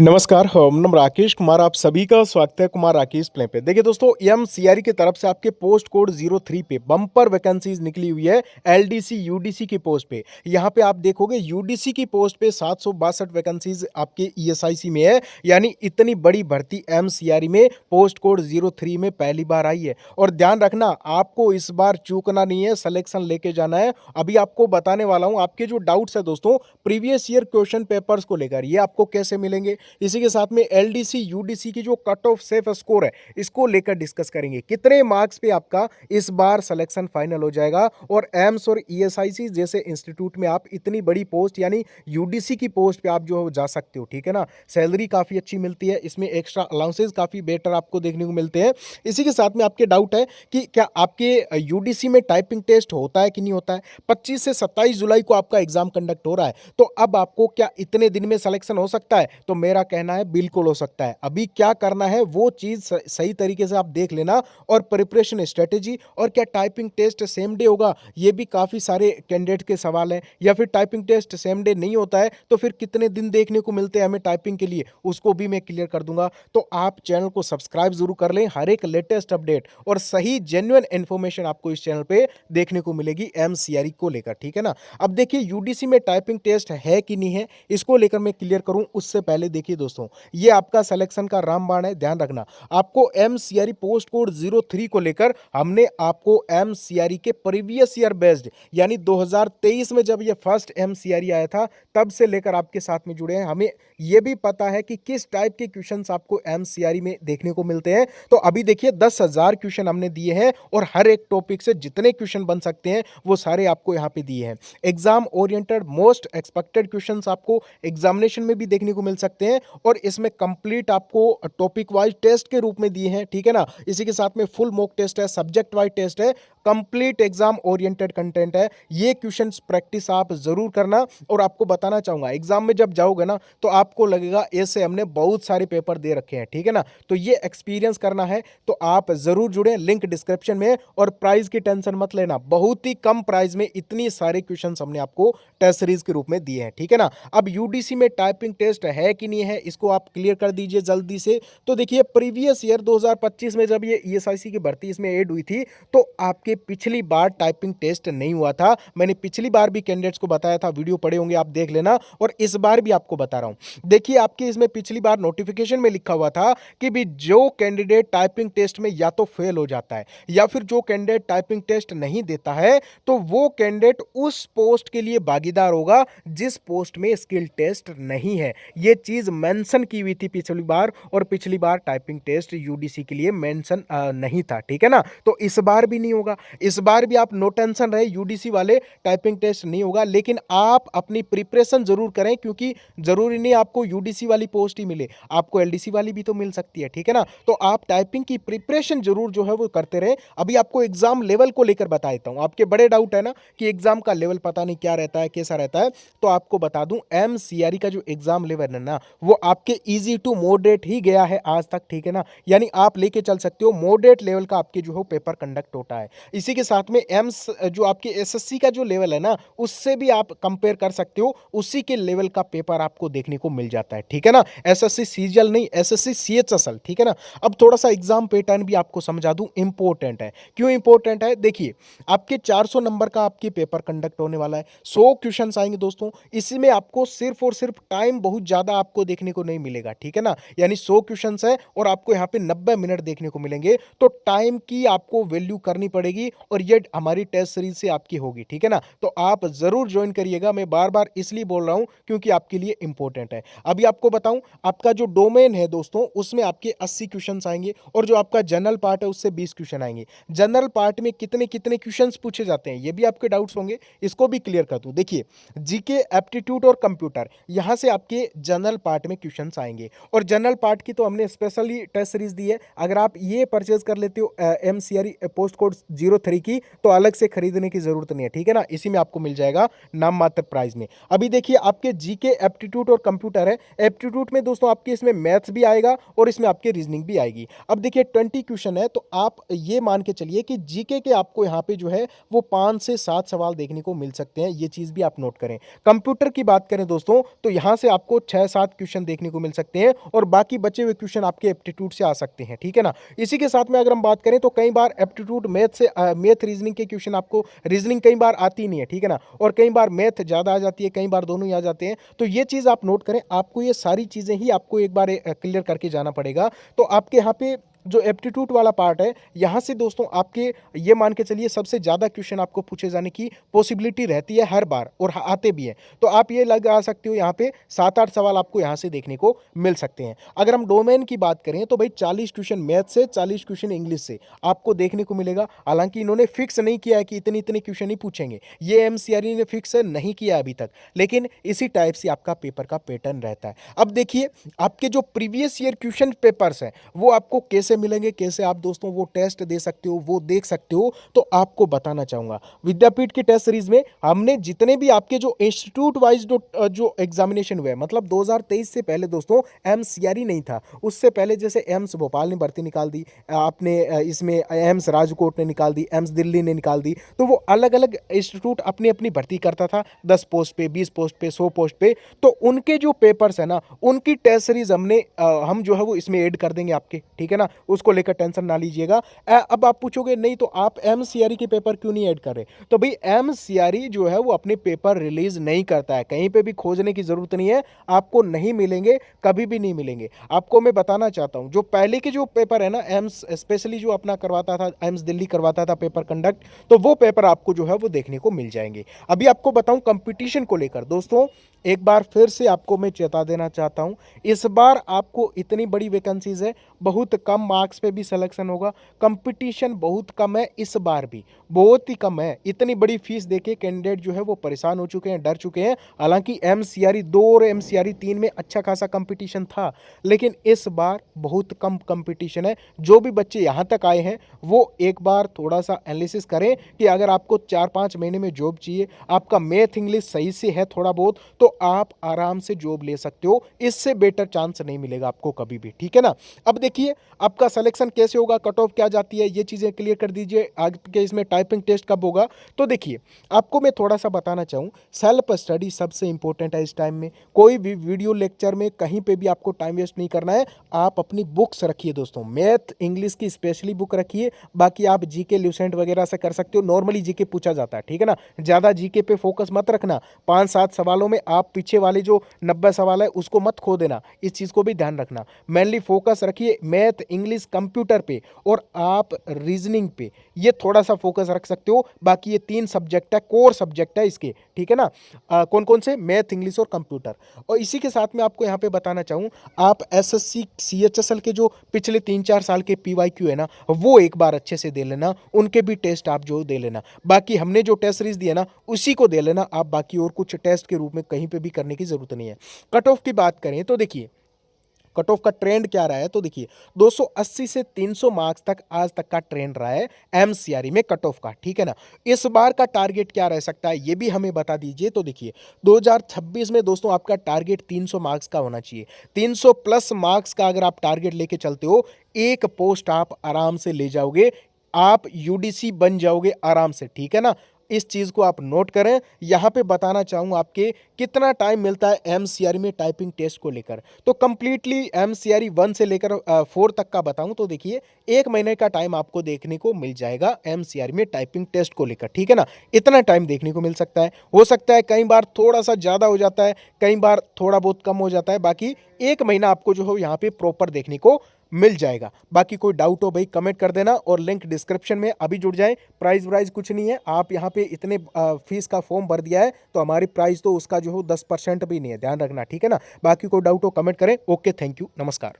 नमस्कार, हम नाम राकेश कुमार। आप सभी का स्वागत है कुमार राकेश प्ले पे। देखिए दोस्तों, एमसीआरई की तरफ से आपके पोस्ट कोड 03 पे बम्पर वैकेंसीज निकली हुई है एलडीसी यूडीसी की पोस्ट पे। यहाँ पे आप देखोगे यूडीसी की पोस्ट पे 762 वैकेंसीज आपके ईएसआईसी में है। यानी इतनी बड़ी भर्ती एमसीआरई में पोस्ट कोड 03 में पहली बार आई है। और ध्यान रखना, आपको इस बार चूकना नहीं है, सिलेक्शन लेके जाना है। अभी आपको बताने वाला हूँ आपके जो डाउट्स है दोस्तों प्रीवियस ईयर क्वेश्चन पेपर्स को लेकर, ये आपको कैसे मिलेंगे। इसी के साथ में एलडीसी यूडीसी की जो कट ऑफ सेफ स्कोर है इसको लेकर डिस्कस करेंगे। कितने मार्क्स पे आपका इस बार सिलेक्शन फाइनल हो जाएगा और एम्स और ईएसआईसी जैसे इंस्टीट्यूट में आप इतनी बड़ी पोस्ट यानी यूडीसी की पोस्ट पे आप जो जा सकते हो। ठीक है ना, सैलरी काफी अच्छी मिलती है, इसमें एक्स्ट्रा अलाउंसेस काफी बेटर आपको देखने को मिलते हैं। इसी के साथ में आपके डाउट है कि क्या आपके यूडीसी में टाइपिंग टेस्ट होता है कि नहीं होता है। 25 से 27 जुलाई को आपका एग्जाम कंडक्ट हो रहा है, तो अब आपको क्या इतने दिन में सिलेक्शन हो सकता है? तो मेरा कहना है बिल्कुल हो सकता है। अभी क्या करना है वो चीज सही तरीके से आप देख लेना। और प्रिपरेशन स्ट्रेटेजी और क्या टाइपिंग टेस्ट सेम डे होगा, ये भी काफी सारे कैंडिडेट के सवाल हैं। या फिर टाइपिंग टेस्ट सेम डे नहीं होता है तो फिर कितने दिन देखने को मिलते हैं हमें टाइपिंग के लिए, उसको भी मैं क्लियर कर दूंगा। तो आप चैनल को सब्सक्राइब जरूर कर लें। हर एक लेटेस्ट अपडेट और सही जेन्युइन इंफॉर्मेशन आपको इस चैनल पे देखने को मिलेगी एमसीआरई को लेकर। ठीक है ना, अब देखिए यूडीसी में टाइपिंग टेस्ट है कि नहीं है, इसको लेकर मैं क्लियर करूं उससे पहले देखिए दोस्तों, ये आपका सिलेक्शन का रामबाण है। ध्यान रखना, आपको एमसीआरई पोस्ट कोड 03 को लेकर हमने आपको एमसीआरई के प्रीवियस ईयर बेस्ड यानी 2023 में जब ये फर्स्ट एमसीआरई आया था तब से लेकर आपके साथ में जुड़े हैं। हमें ये भी पता है कि किस टाइप के क्वेश्चंस आपको एमसीआरई में देखने को मिलते हैं। तो अभी देखिए 10,000 क्वेश्चन हमने दिए हैं और हर एक टॉपिक से जितने क्वेश्चन बन सकते हैं वो सारे आपको यहाँ पे दिए हैं। Exam oriented most expected questions आपको एग्जामिनेशन में भी देखने को मिल सकते हैं और इसमें कंप्लीट आपको टॉपिक वाइज टेस्ट के रूप में दिए हैं। ठीक है ना, इसी के साथ में फुल मॉक टेस्ट है, सब्जेक्ट वाइज टेस्ट है, कंप्लीट एग्जाम ओरिएंटेड कंटेंट है। ये क्वेश्चंस प्रैक्टिस आप जरूर करना। और आपको बताना चाहूंगा एग्जाम में जब जाओगे ना तो आपको लगेगा ऐसे हमने बहुत सारे पेपर दे रखे हैं। ठीक है ना, तो ये एक्सपीरियंस करना है तो आप जरूर जुड़े, लिंक डिस्क्रिप्शन में। और प्राइस की टेंशन मत लेना, बहुत ही कम प्राइस में इतनी सारे क्वेश्चन हमने आपको टेस्ट सीरीज के रूप में दिए हैं। ठीक है ना, अब यूडीसी में टाइपिंग टेस्ट है कि नहीं है इसको आप क्लियर कर दीजिए जल्दी से। तो देखिए प्रीवियस ईयर 2025 में जब ये ईएसआईसी की भर्ती इसमें ऐड हुई थी तो आपके पिछली बार टाइपिंग टेस्ट नहीं हुआ था। मैंने पिछली बार भी कैंडिडेट्स को बताया था, वीडियो पड़े होंगे आप देख लेना। और इस बार भी आपको बता रहा हूं, देखिए आपके इसमें पिछली बार नोटिफिकेशन में लिखा हुआ था कि भी जो कैंडिडेट टाइपिंग टेस्ट में या तो फेल हो जाता है या फिर जो कैंडिडेट टाइपिंग टेस्ट नहीं देता है तो वो कैंडिडेट उस पोस्ट के लिए भागीदार होगा जिस पोस्ट में स्किल टेस्ट नहीं है। ये चीज मेंशन की हुई थी पिछली बार, और पिछली बार टाइपिंग टेस्ट यूडीसी के लिए मेंशन नहीं था। ठीक है ना, तो इस बार भी नहीं होगा। इस बार भी आप नो टेंशन रहे, यूडीसी वाले टाइपिंग टेस्ट नहीं होगा। लेकिन आप अपनी प्रिपरेशन जरूर करें क्योंकि जरूरी नहीं आपको यूडीसी वाली पोस्ट ही मिले, आपको एलडीसी वाली भी तो मिल सकती है। ठीक है ना, तो आप टाइपिंग की प्रिपरेशन जरूर जो है वो करते रहे। अभी आपको एग्जाम लेवल को लेकर बता देता हूं, आपके बड़े डाउट है ना कि एग्जाम का लेवल पता नहीं क्या रहता है कैसा रहता है। तो आपको बता दूं एमसीआरई का जो एग्जाम लेवल है ना वो आपके इजी टू मॉडरेट ही गया है आज तक। ठीक है ना, यानी आप लेके चल सकते हो मॉडरेट लेवल का आपके जो है पेपर कंडक्ट होता है। इसी के साथ में एम्स जो आपके एसएससी का जो लेवल है ना उससे भी आप कंपेयर कर सकते हो, उसी के लेवल का पेपर आपको देखने को मिल जाता है। ठीक है ना, एसएससी सीजीएल नहीं, एसएससी सीएचएसएल। ठीक है ना, अब थोड़ा सा एग्जाम पैटर्न भी आपको समझा दूं, इंपॉर्टेंट है। क्यों इंपॉर्टेंट है, देखिए आपके 400 नंबर का आपके पेपर कंडक्ट होने वाला है, 100 क्वेश्चंस आएंगे दोस्तों। इसमें आपको सिर्फ और सिर्फ टाइम बहुत ज्यादा आपको देखने को नहीं मिलेगा। ठीक है ना, यानी 100 क्वेश्चंस है और आपको यहाँ पे 90 मिनट देखने को मिलेंगे। तो टाइम की आपको वैल्यू करनी पड़ेगी और ये हमारी टेस्ट सीरीज से आपकी होगी। ठीक है ना, तो आप जरूर ज्वाइन करिएगा। मैं बार बार इसलिए बोल रहा हूं क्योंकि आपके लिए इंपॉर्टेंट है। अभी आपको बताऊं, आपका जो डोमेन है दोस्तों उसमें आपके 80 क्वेश्चन आएंगे और जो आपका जनरल पार्ट है उससे 20 क्वेश्चन आएंगे। जनरल पार्ट में कितने कितने क्वेश्चन पूछे जाते हैं ये भी आपके डाउट्स होंगे, इसको भी क्लियर कर दूं। देखिए जीके, एप्टीट्यूड और कंप्यूटर, यहां से आपके जनरल पार्ट में क्वेश्चंस आएंगे। और जनरल पार्ट की तो हमने स्पेशली टेस्ट सीरीज दी है। अगर आप ये परचेज कर लेते हो एमसीआरई पोस्ट कोड 03 की, तो अलग से खरीदने की जरूरत नहीं है, ठीक है ना। इसी में आपको मिल जाएगा नाम मात्र प्राइस में। अभी देखिए आपके जीके, एप्टीट्यूड और कंप्यूटर है। एप्टीट्यूड में दोस्तों आपके इसमें मैथ्स भी आएगा और इसमें आपके रीजनिंग भी आएगी। अब देखिए 20 क्वेश्चन है, तो आप ये मान के चलिए कि जीके के आपको यहाँ पे जो है वो 5 से 7 सवाल देखने को मिल सकते हैं, ये चीज भी आप नोट करें। कंप्यूटर की बात करें दोस्तों, तो यहाँ से आपको 6-7 क्वेश्चन देखने को मिल सकते हैं और बाकी बचे हुए क्वेश्चन आपके एप्टीट्यूड से आ सकते हैं, ठीक है ना। इसी के साथ में अगर हम बात करें तो कई बार एप्टीट्यूड मैथ से मैथ रीजनिंग के क्वेश्चन आपको, रीजनिंग कई बार आती नहीं है, ठीक है ना, और कई बार मैथ ज्यादा आ जाती है, कई बार दोनों ही आ जाते हैं। तो ये चीज आप नोट करें, आपको ये सारी चीजें ही आपको एक बार क्लियर करके जाना पड़ेगा। तो आपके यहाँ पे जो एप्टीट्यूड वाला पार्ट है, यहाँ से दोस्तों आपके ये मान के चलिए सबसे ज़्यादा क्वेश्चन आपको पूछे जाने की पॉसिबिलिटी रहती है हर बार, और आते भी हैं। तो आप ये लगा सकते हो यहाँ पे 7-8 सवाल आपको यहाँ से देखने को मिल सकते हैं। अगर हम डोमेन की बात करें तो भाई 40 क्वेश्चन मैथ से, 40 क्वेश्चन इंग्लिश से आपको देखने को मिलेगा। हालांकि इन्होंने फिक्स नहीं किया है कि इतने इतने क्वेश्चन ही पूछेंगे, ये एमसीआरटी ने फिक्स नहीं किया अभी तक, लेकिन इसी टाइप से आपका पेपर का पैटर्न रहता है। अब देखिए आपके जो प्रीवियस ईयर क्वेश्चन पेपर्स हैं वो आपको कैसे मिलेंगे, कैसे आप दोस्तों वो टेस्ट दे सकते हो, वो देख सकते हो, तो आपको बताना चाहूंगा। विद्यापीठ की टेस्ट सीरीज में हमने जितने भी आपके जो इंस्टीट्यूट वाइज जो एग्जामिनेशन हुए, मतलब 2023 से पहले दोस्तों एमसीआरटी नहीं था, उससे पहले जैसे एम्स भोपाल ने भर्ती निकाल दी, आपने इसमें एम्स राजकोट ने निकाल दी, एम्स दिल्ली ने निकाल दी, तो वो अलग अलग इंस्टीट्यूट अपनी अपनी भर्ती करता था 10 पोस्ट पे, 20 पोस्ट पे, 100 पोस्ट पे। तो उनके जो पेपर्स है ना, उनकी टेस्ट सीरीज हम जो है वो इसमें ऐड कर देंगे आपके, ठीक है ना, उसको लेकर टेंशन ना लीजिएगा। अब आप पूछोगे नहीं तो आप एमसीआरटी के पेपर क्यों नहीं ऐड कर रहे, तो भाई एमसीआरटी जो है वो अपने पेपर रिलीज नहीं करता है, कहीं पे भी खोजने की जरूरत नहीं है, आपको नहीं मिलेंगे, कभी भी नहीं मिलेंगे। आपको मैं बताना चाहता हूं, जो पहले के जो पेपर है ना, एम्स स्पेशली जो अपना करवाता था, एम्स दिल्ली करवाता था पेपर कंडक्ट, तो वो पेपर आपको जो है वो देखने को मिल जाएंगे। अभी आपको बताऊं कंपटीशन को लेकर दोस्तों, एक बार फिर से आपको मैं चेता देना चाहता हूं, इस बार आपको इतनी बड़ी वैकेंसीज है, बहुत कम मार्क्स पे भी सिलेक्शन होगा, कंपटीशन बहुत कम है, इस बार भी बहुत ही कम है। इतनी बड़ी फीस देके कैंडिडेट जो है वो परेशान हो चुके हैं, डर चुके हैं। हालांकि एमसीआरटी 2 और एमसीआरटी 3 में अच्छा खासा कंपटीशन था, लेकिन इस बार बहुत कम कंपटीशन है। जो भी बच्चे यहाँ तक आए हैं वो एक बार थोड़ा सा एनालिसिस करें कि अगर आपको 4-5 महीने में जॉब चाहिए, आपका मैथ इंग्लिश सही से है थोड़ा बहुत, तो आप आराम से जॉब ले सकते हो, इससे बेटर चांस नहीं मिलेगा आपको कभी भी, ठीक है ना। अब देखिए आपका सिलेक्शन कैसे होगा, कट ऑफ क्या जाती है, ये चीज़ें क्लियर कर दीजिए। आपके इसमें टाइपिंग टेस्ट कब होगा, तो देखिए आपको मैं थोड़ा सा बताना चाहूँ, सेल्फ स्टडी सबसे इंपॉर्टेंट है इस टाइम में। कोई भी वीडियो लेक्चर में कहीं पे भी आपको टाइम वेस्ट नहीं करना है। आप अपनी बुक्स रखिए दोस्तों, मैथ इंग्लिश की स्पेशली बुक रखिए, बाकी आप जीके ल्यूसेंट वगैरह से कर सकते हो, नॉर्मली जीके पूछा जाता है, ठीक है ना। ज़्यादा जीके पे फोकस मत रखना, 5-7 सवालों में आप पीछे वाले जो 90 सवाल है उसको मत खो देना, इस चीज़ को भी ध्यान रखना। मेनली फोकस रखिए मैथ इंग्लिश कंप्यूटर पे और आप रीजनिंग पे, ये थोड़ा सा फोकस रख सकते हो। बाकी ये 3 सब्जेक्ट है, कोर सब्जेक्ट है इसके, ठीक है ना। कौन कौन से, मैथ इंग्लिश और कंप्यूटर। और इसी के साथ में आपको यहाँ पे बताना चाहूँ, आप एसएससी सीएचएसएल के जो पिछले 3-4 साल के पीवाईक्यू है ना, वो एक बार अच्छे से दे लेना, उनके भी टेस्ट आप जो दे लेना। बाकी हमने जो टेस्ट सीरीज दिया ना उसी को दे लेना आप, बाकी और कुछ टेस्ट के रूप में कहीं पे भी करने की जरूरत नहीं है। कट ऑफ की बात करें तो देखिए कट ऑफ का ट्रेंड क्या रहा है, तो देखिए 280 से 300 मार्क्स तक आज तक का ट्रेंड रहा है एमसीआरटी में कट ऑफ का, ठीक है ना। इस बार का टारगेट क्या रह सकता है ये भी हमें बता दीजिए। तो देखिए 2026 में दोस्तों आपका टारगेट 300 मार्क्स का होना चाहिए। 300 प्लस मार्क्स का अगर आप टारगेट लेके चलते हो, एक पोस्ट आप आराम से ले जाओगे, आप यूडीसी बन जाओगे आराम से, ठीक है ना। इस चीज़ को आप नोट करें। यहाँ पे बताना चाहूँ आपके कितना टाइम मिलता है एमसीआरटी में टाइपिंग टेस्ट को लेकर, तो कंप्लीटली एमसीआरटी 1 से लेकर 4 तक का बताऊँ तो देखिए 1 महीने का टाइम आपको देखने को मिल जाएगा एमसीआरटी में टाइपिंग टेस्ट को लेकर, ठीक है ना। इतना टाइम देखने को मिल सकता है, हो सकता है कई बार थोड़ा सा ज़्यादा हो जाता है, कई बार थोड़ा बहुत कम हो जाता है, बाकी 1 महीना आपको जो हो यहाँ पे प्रॉपर देखने को मिल जाएगा। बाकी कोई डाउट हो भाई कमेंट कर देना, और लिंक डिस्क्रिप्शन में अभी जुड़ जाए। प्राइस वाइज कुछ नहीं है, आप यहाँ पे इतने फीस का फॉर्म भर दिया है तो हमारी प्राइस तो उसका जो हो 10% भी नहीं है, ध्यान रखना, ठीक है ना। बाकी कोई डाउट हो कमेंट करें। ओके, थैंक यू, नमस्कार।